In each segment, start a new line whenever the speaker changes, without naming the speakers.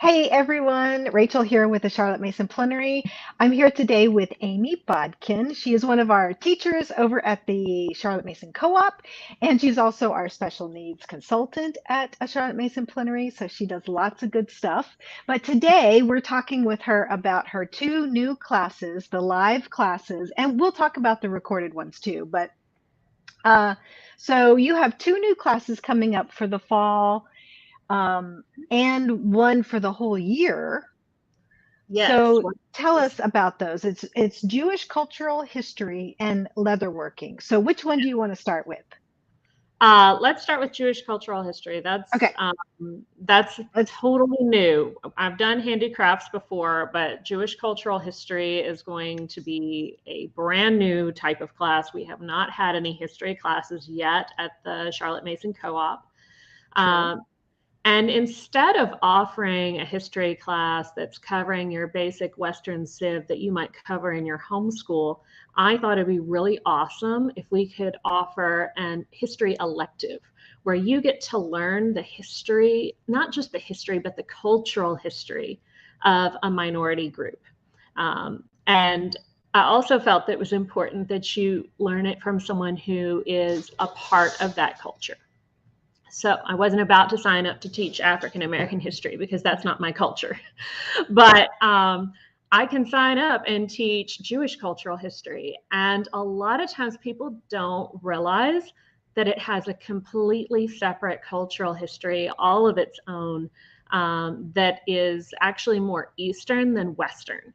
Hey everyone, Rachel here with the Charlotte Mason Plenary. I'm here today with Amy Bodkin. She is one of our teachers over at the Charlotte Mason Co-op, and she's also our special needs consultant at a Charlotte Mason Plenary, so she does lots of good stuff. But today we're talking with her about her two new classes, the live classes, and we'll talk about the recorded ones too. But uh, so you have two new classes coming up for the fall and one for the whole year.
Yes.
So tell us about those. It's Jewish cultural history and leatherworking. So which one do you want to start with?
Let's start with Jewish cultural history.
Okay,
That's
let's
totally new. I've done handicrafts before, but Jewish cultural history is going to be a brand new type of class. We have not had any history classes yet at the Charlotte Mason Co-op.
sure.
Um, And instead of offering a history class that's covering your basic Western Civ that you might cover in your homeschool, I thought it'd be really awesome if we could offer an history elective where you get to learn the history, not just the history, but the cultural history of a minority group. And I also felt that it was important that you learn it from someone who is a part of that culture. So I wasn't about to sign up to teach African American history because that's not my culture. But I can sign up and teach Jewish cultural history. And a lot of times people don't realize that it has a completely separate cultural history, all of its own, that is actually more Eastern than Western.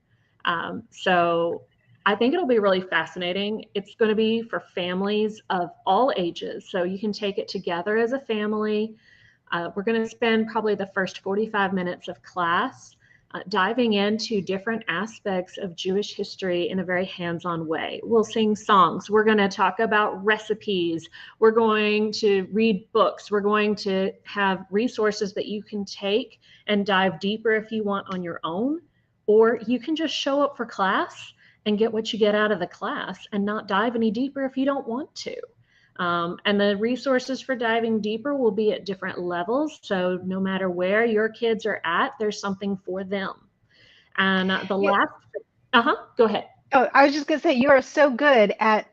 So I think it'll be really fascinating. It's going to be for families of all ages. So you can take it together as a family. We're going to spend probably the first 45 minutes of class diving into different aspects of Jewish history in a very hands-on way. We'll sing songs. We're going to talk about recipes. We're going to read books. We're going to have resources that you can take and dive deeper if you want on your own, or you can just show up for class and get what you get out of the class and not dive any deeper if you don't want to. And the resources for diving deeper will be at different levels. So no matter where your kids are at, there's something for them. And the
Yeah.
last, go ahead.
Oh, I was just gonna say you are so good at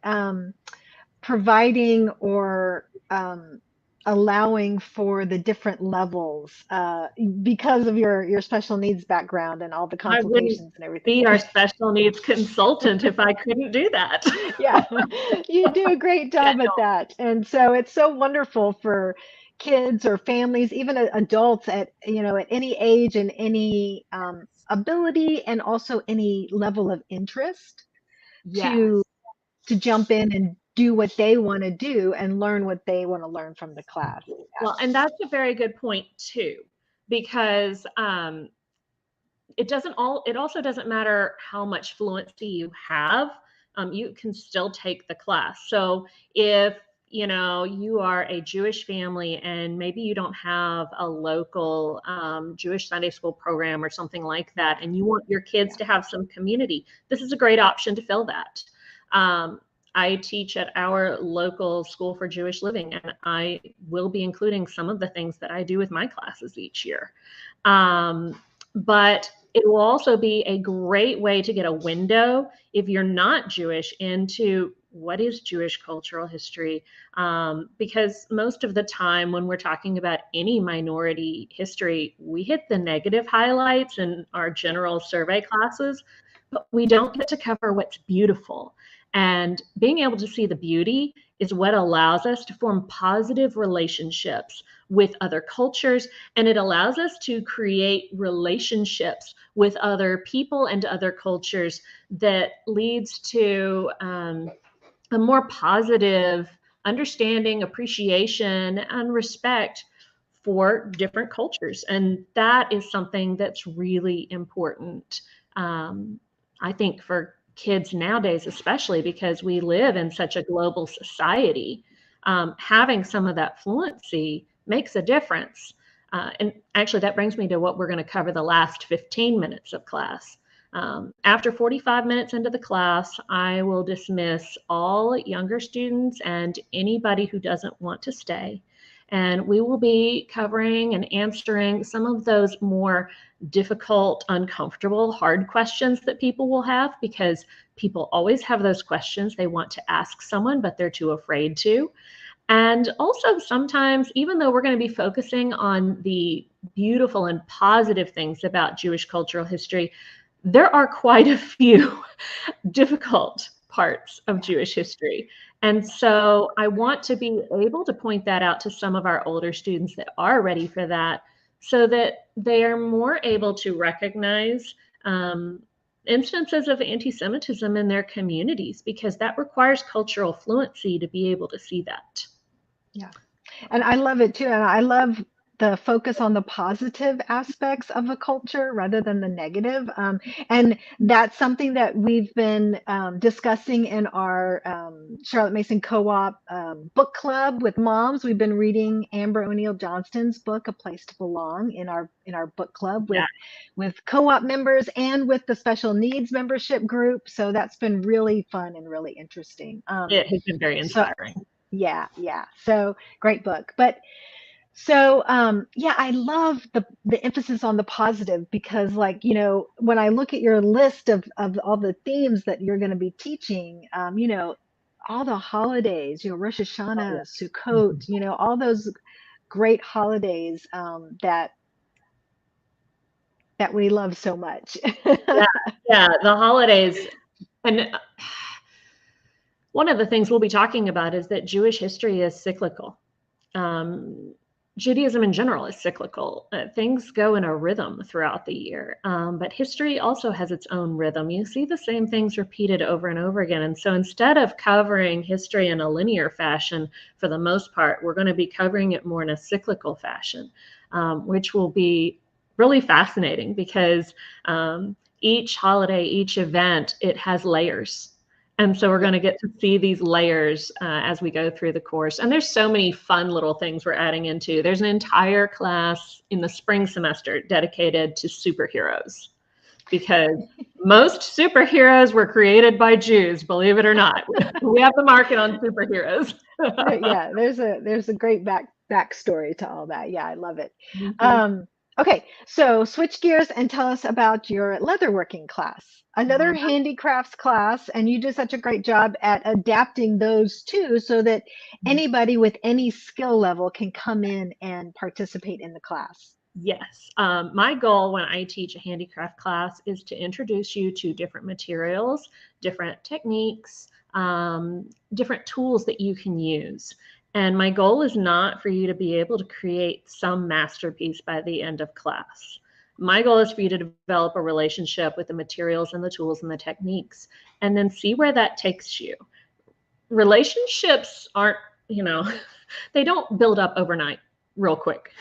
providing or allowing for the different levels because of your special needs background and all the
I wouldn't
consultations and everything.
be our special needs consultant if I couldn't do that.
Yeah, you do a great
Yeah,
job at that. And so it's so wonderful for kids or families, even adults at any age and any ability and also any level of interest to
yes.
to jump in and do what they want to do and learn what they want to learn from the class.
Well, and that's a very good point too, because it also doesn't matter how much fluency you have. You can still take the class. So if you are a Jewish family and maybe you don't have a local Jewish Sunday school program or something like that, and you want your kids to have some community, this is a great option to fill that. I teach at our local school for Jewish living, and I will be including some of the things that I do with my classes each year. But it will also be a great way to get a window, if you're not Jewish, into what is Jewish cultural history. Because most of the time when we're talking about any minority history, we hit the negative highlights in our general survey classes, but we don't get to cover what's beautiful. And being able to see the beauty is what allows us to form positive relationships with other cultures, and it allows us to create relationships with other people and other cultures that leads to a more positive understanding, appreciation, and respect for different cultures. And that is something that's really important, I think, for kids nowadays, especially because we live in such a global society. Having some of that fluency makes a difference. And actually, that brings me to what we're going to cover the last 15 minutes of class. After 45 minutes into the class, I will dismiss all younger students and anybody who doesn't want to stay. And we will be covering and answering some of those more difficult, uncomfortable, hard questions that people will have, because people always have those questions they want to ask someone, but they're too afraid to. And also sometimes, even though we're going to be focusing on the beautiful and positive things about Jewish cultural history, there are quite a few difficult parts of Jewish history. And so I want to be able to point that out to some of our older students that are ready for that, so that they are more able to recognize instances of anti-Semitism in their communities, because that requires cultural fluency to be able to see that.
Yeah. And I love it too. And I love the focus on the positive aspects of a culture rather than the negative. And that's something that we've been discussing in our Charlotte Mason Co-op book club with moms. We've been reading Amber O'Neill Johnston's book, A Place to Belong, in our book club
Yeah,
with co-op members and with the special needs membership group. So that's been really fun and really interesting.
it has been very
So
inspiring.
yeah. So great book. But so yeah, I love the emphasis on the positive, because like, when I look at your list of all the themes that you're going to be teaching, all the holidays, Rosh
Oh,
Hashanah,
yeah.
Sukkot, all those great holidays that we love so much.
Yeah, yeah, the holidays. And one of the things we'll be talking about is that Jewish history is cyclical. Um, Judaism in general is cyclical. Things go in a rhythm throughout the year, but history also has its own rhythm. You see the same things repeated over and over again. And so instead of covering history in a linear fashion, for the most part, we're going to be covering it more in a cyclical fashion, which will be really fascinating, because each holiday, each event, it has layers. And so we're going to get to see these layers as we go through the course. And there's so many fun little things we're adding into. There's an entire class in the spring semester dedicated to superheroes, because most superheroes were created by Jews, believe it or not. We have the market on superheroes.
Yeah, there's a great backstory to all that. Yeah, I love it.
Mhm.
Um, okay, so switch gears and tell us about your leatherworking class, another handicrafts class, and you do such a great job at adapting those two so that anybody with any skill level can come in and participate in the class.
Yes. My goal when I teach a handicraft class is to introduce you to different materials, different techniques, different tools that you can use. And my goal is not for you to be able to create some masterpiece by the end of class. My goal is for you to develop a relationship with the materials and the tools and the techniques, and then see where that takes you. Relationships aren't, you know, they don't build up overnight real quick.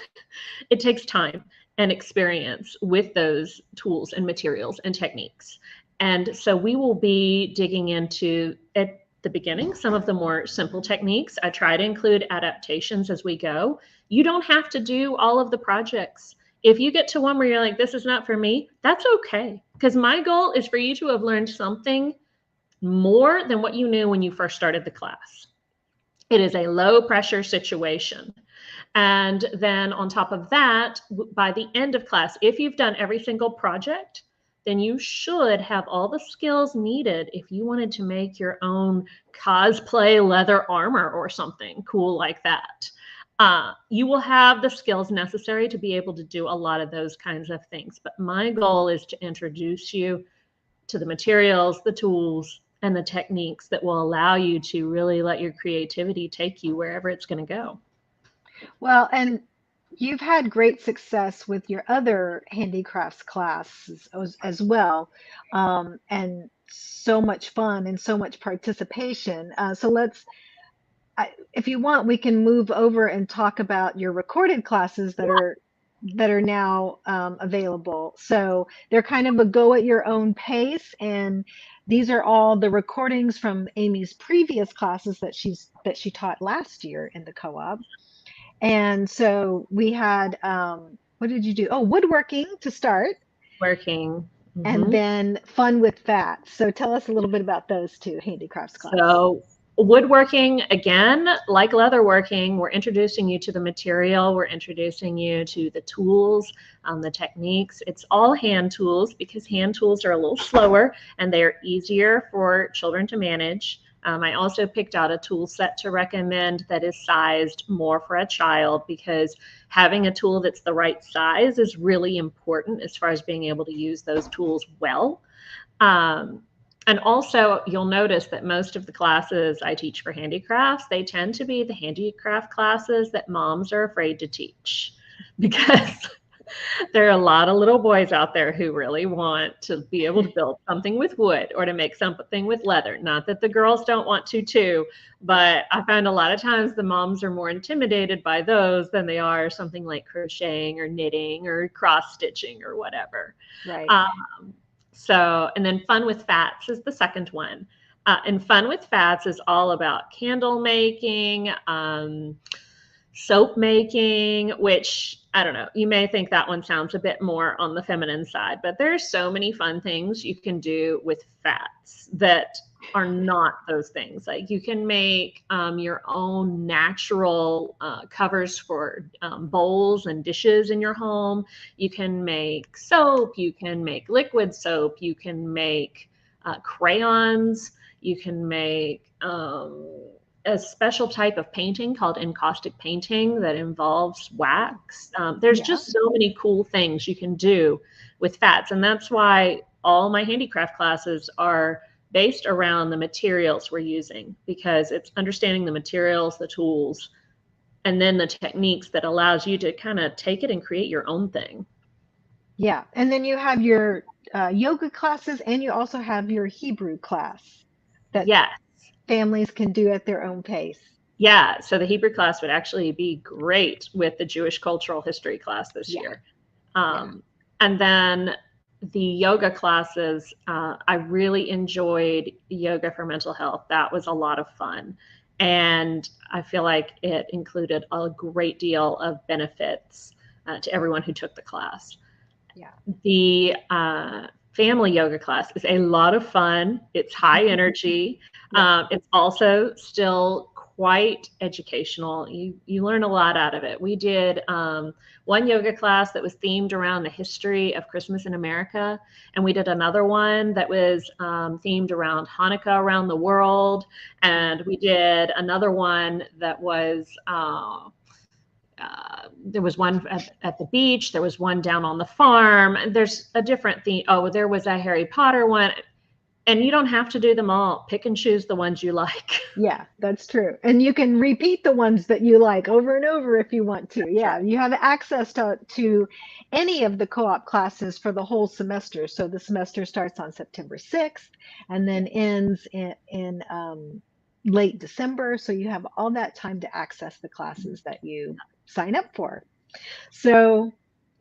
It takes time and experience with those tools and materials and techniques. And so we will be digging into, at the beginning, some of the more simple techniques. I try to include adaptations as we go. You don't have to do all of the projects. If you get to one where you're like, this is not for me, that's okay. Because my goal is for you to have learned something more than what you knew when you first started the class. It is a low pressure situation. And then on top of that, by the end of class, if you've done every single project, then you should have all the skills needed if you wanted to make your own cosplay leather armor or something cool like that. You will have the skills necessary to be able to do a lot of those kinds of things. But my goal is to introduce you to the materials, the tools, and the techniques that will allow you to really let your creativity take you wherever it's going to go.
Well, and you've had great success with your other handicrafts classes as well, and so much fun and so much participation. So if you want, we can move over and talk about your recorded classes that are now available. So they're kind of a go at your own pace, and these are all the recordings from Amy's previous classes that she taught last year in the co-op. And so we had, what did you do? Oh, woodworking to start,
Working.
and
Mm-hmm.
then fun with fat. So tell us a little bit about those two handicrafts class.
So Woodworking, again, like leatherworking, we're introducing you to the material, we're introducing you to the tools, the techniques. It's all hand tools because hand tools are a little slower and they're easier for children to manage. I also picked out a tool set to recommend that is sized more for a child because having a tool that's the right size is really important as far as being able to use those tools well. And also, you'll notice that most of the classes I teach for handicrafts, they tend to be the handicraft classes that moms are afraid to teach because there are a lot of little boys out there who really want to be able to build something with wood or to make something with leather. Not that the girls don't want to too, but I find a lot of times the moms are more intimidated by those than they are something like crocheting or knitting or cross stitching or whatever.
Right.
So, and then Fun with Fats is the second one. And Fun with Fats is all about candle making, soap making, which I don't know, you may think that one sounds a bit more on the feminine side, but there's so many fun things you can do with fats that are not those things. Like you can make your own natural covers for bowls and dishes in your home. You can make soap, you can make liquid soap, you can make crayons, you can make a special type of painting called encaustic painting that involves wax. There's just so many cool things you can do with fats. And that's why all my handicraft classes are based around the materials we're using, because it's understanding the materials, the tools, and then the techniques that allows you to kind of take it and create your own thing.
Yeah. And then you have your yoga classes, and you also have your Hebrew class that families can do at their own pace.
Yeah, so the Hebrew class would actually be great with the Jewish cultural history class this year. And then the yoga classes, I really enjoyed yoga for mental health. That was a lot of fun. And I feel like it included a great deal of benefits to everyone who took the class.
Yeah.
The family yoga class is a lot of fun. It's high energy. It's also still quite educational. You learn a lot out of it. We did one yoga class that was themed around the history of Christmas in America, and we did another one that was themed around Hanukkah around the world, and we did another one that was there was one at the beach, there was one down on the farm, and there's a different theme. Oh, there was a Harry Potter one. And you don't have to do them all. Pick and choose the ones you like.
Yeah, that's true. And you can repeat the ones that you like over and over if you want to. Yeah, you have access to any of the co-op classes for the whole semester. So the semester starts on September 6th and then ends in late December. So you have all that time to access the classes that you sign up for. So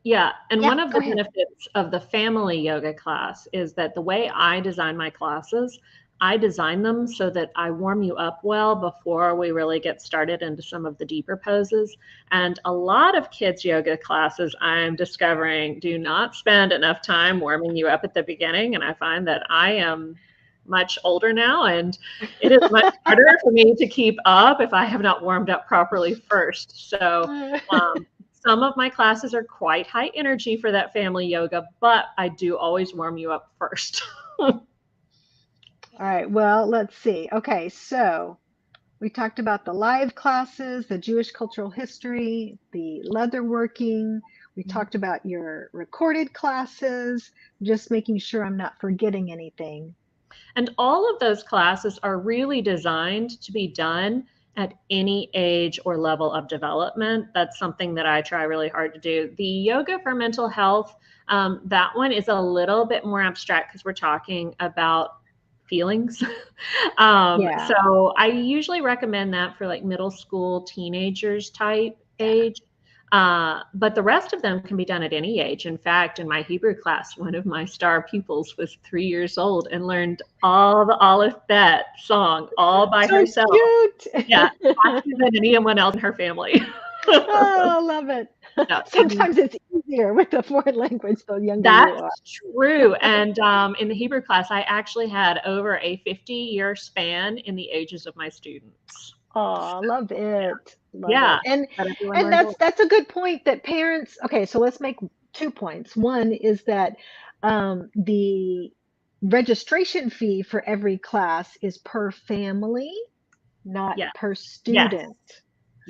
yeah, and one of the benefits of the family yoga class is that the way I design my classes, I design them so that I warm you up well before we really get started into some of the deeper poses. And a lot of kids' yoga classes, I'm discovering, do not spend enough time warming you up at the beginning. And I find that I am much older now, and it is much harder for me to keep up if I have not warmed up properly first. So some of my classes are quite high energy for that family yoga, but I do always warm you up first.
All right, well, let's see. Okay, so we talked about the live classes, the Jewish cultural history, the leatherworking. We talked about your recorded classes, just making sure I'm not forgetting anything.
And all of those classes are really designed to be done at any age or level of development. That's something that I try really hard to do. The yoga for mental health, that one is a little bit more abstract because we're talking about feelings. So I usually recommend that for like middle school, teenagers type age. But the rest of them can be done at any age. In fact, in my Hebrew class, one of my star pupils was 3 years old and learned all the Aleph Bet song all by herself.
Cute.
Yeah, faster than anyone else in her family.
Oh, I love it. Sometimes it's easier with the foreign language the younger you are.
That's true. And in the Hebrew class, I actually had over a 50-year span in the ages of my students.
Oh, love it. Love
Yeah,
it.
but everyone
And
learns a lot.
that's a good point that parents, okay, so let's make 2 points. One is that the registration fee for every class is per family, not
Yeah.
per
Yes.
student.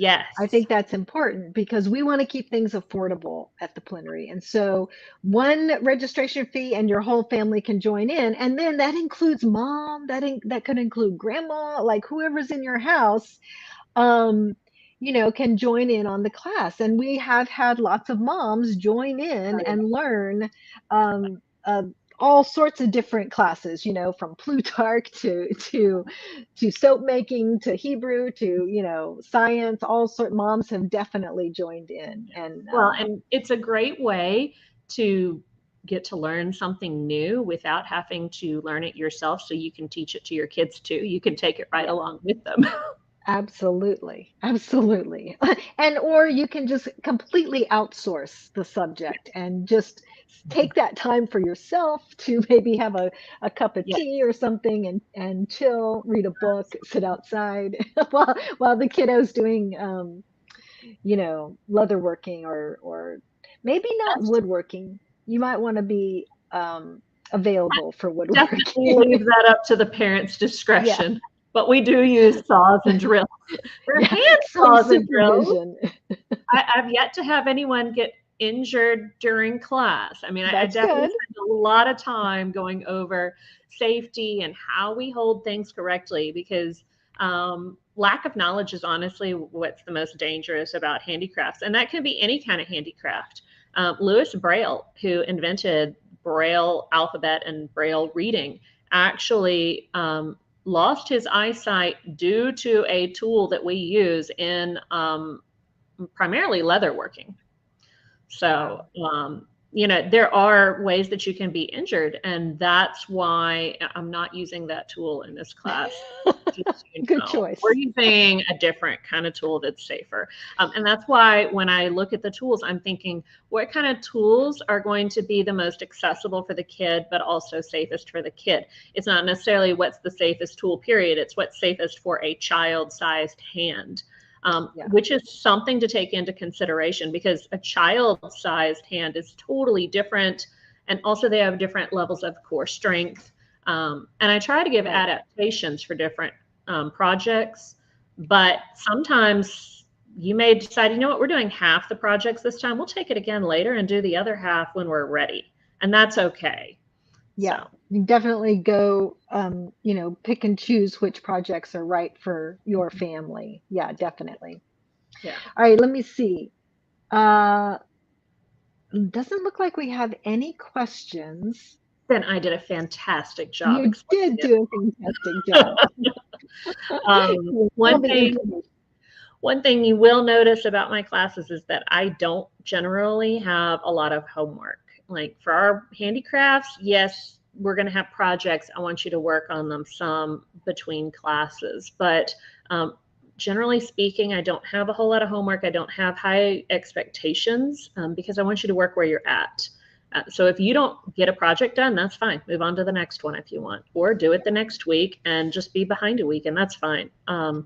I
Yes.
think that's important because we want to keep things affordable at the plenary. And so one registration fee and your whole family can join in. And then that includes mom, that could include grandma, like whoever's in your house, um, can join in on the class. And we have had lots of moms join in and learn um, uh, all sorts of different classes, from Plutarch to soap making to Hebrew to science. All sort moms have definitely joined in, and
Well, and it's a great way to get to learn something new without having to learn it yourself, so you can teach it to your kids too. You can take it right
yeah.
along with them.
Absolutely, absolutely. And or you can just completely outsource the subject and just take that time for yourself to maybe have a cup of
Yes,
tea or something and chill, read a book, sit outside while the kiddo's doing leatherworking or maybe not
that's
woodworking. You might want to be available for
definitely
woodworking.
leave that up to the parents'
Yeah,
discretion. But we do use saws and drills. We're
yeah,
hand
some
saws and drills.
supervision.
I've yet to have anyone get injured during class. I mean, I
That's
definitely
good.
spend a lot of time going over safety and how we hold things correctly, because lack of knowledge is honestly what's the most dangerous about handicrafts. And that can be any kind of handicraft. Louis Braille, who invented Braille alphabet and Braille reading, actually lost his eyesight due to a tool that we use in primarily leatherworking. So,
Wow.
there are ways that you can be injured, and that's why I'm not using that tool in this class. Just so you
Good
know, we're
choice.
using a different kind of tool that's safer. And that's why when I look at the tools, I'm thinking, what kind of tools are going to be the most accessible for the kid, but also safest for the kid? It's not necessarily what's the safest tool, period. It's what's safest for a child-sized hand.
Yeah.
Which is something to take into consideration, because a child-sized hand is totally different, and also they have different levels of core strength. And I try to give
Right.
adaptations for different projects, but sometimes you may decide, you know what, we're doing half the projects this time. We'll take it again later and do the other half when we're ready, and that's okay.
Yeah.
So
You definitely go, pick and choose which projects are right for your family. Yeah, definitely.
yeah,
All right, let me see. Uh, doesn't look like we have any questions.
then I did a fantastic job
You
explaining
did
it.
do a fantastic job with all
One
the
thing
information.
One thing you will notice about my classes is that I don't generally have a lot of homework. Like for our handicrafts, yes, we're going to have projects. I want you to work on them some between classes. But generally speaking, I don't have a whole lot of homework. I don't have high expectations because I want you to work where you're at. So if you don't get a project done, that's fine. Move on to the next one if you want, or do it the next week and just be behind a week, and that's fine.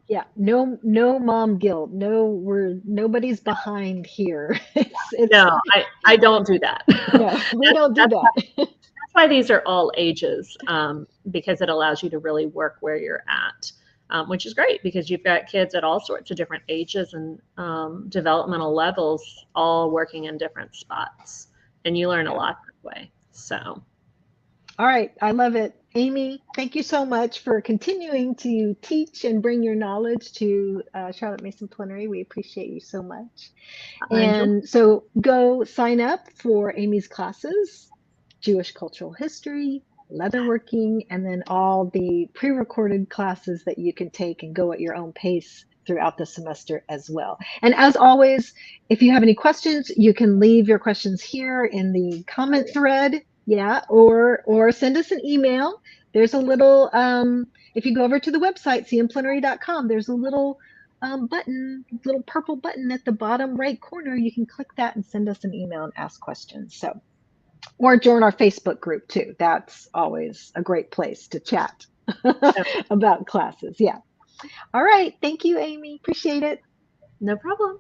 Yeah, no mom guilt. No, nobody's behind here. It's
No, I don't do that.
no, we don't do
That's
that.
why these are all ages, because it allows you to really work where you're at, which is great because you've got kids at all sorts of different ages and developmental levels, all working in different spots, and you learn a
Yeah.
lot that way. So,
All right, I love it. Amy, thank you so much for continuing to teach and bring your knowledge to Charlotte Mason Plenary. We appreciate you so much.
I enjoy.
And so go sign up for Amy's classes, Jewish cultural history, leatherworking, and then all the pre-recorded classes that you can take and go at your own pace throughout the semester as well. And as always, if you have any questions, you can leave your questions here in the comment thread. Yeah, or send us an email. There's a little if you go over to the website cmplenary.com, there's a little button, little purple button at the bottom right corner. You can click that and send us an email and ask questions. So, or join our Facebook group too. That's always a great place to chat about classes. Yeah. All right. Thank you, Amy. Appreciate it.
No problem.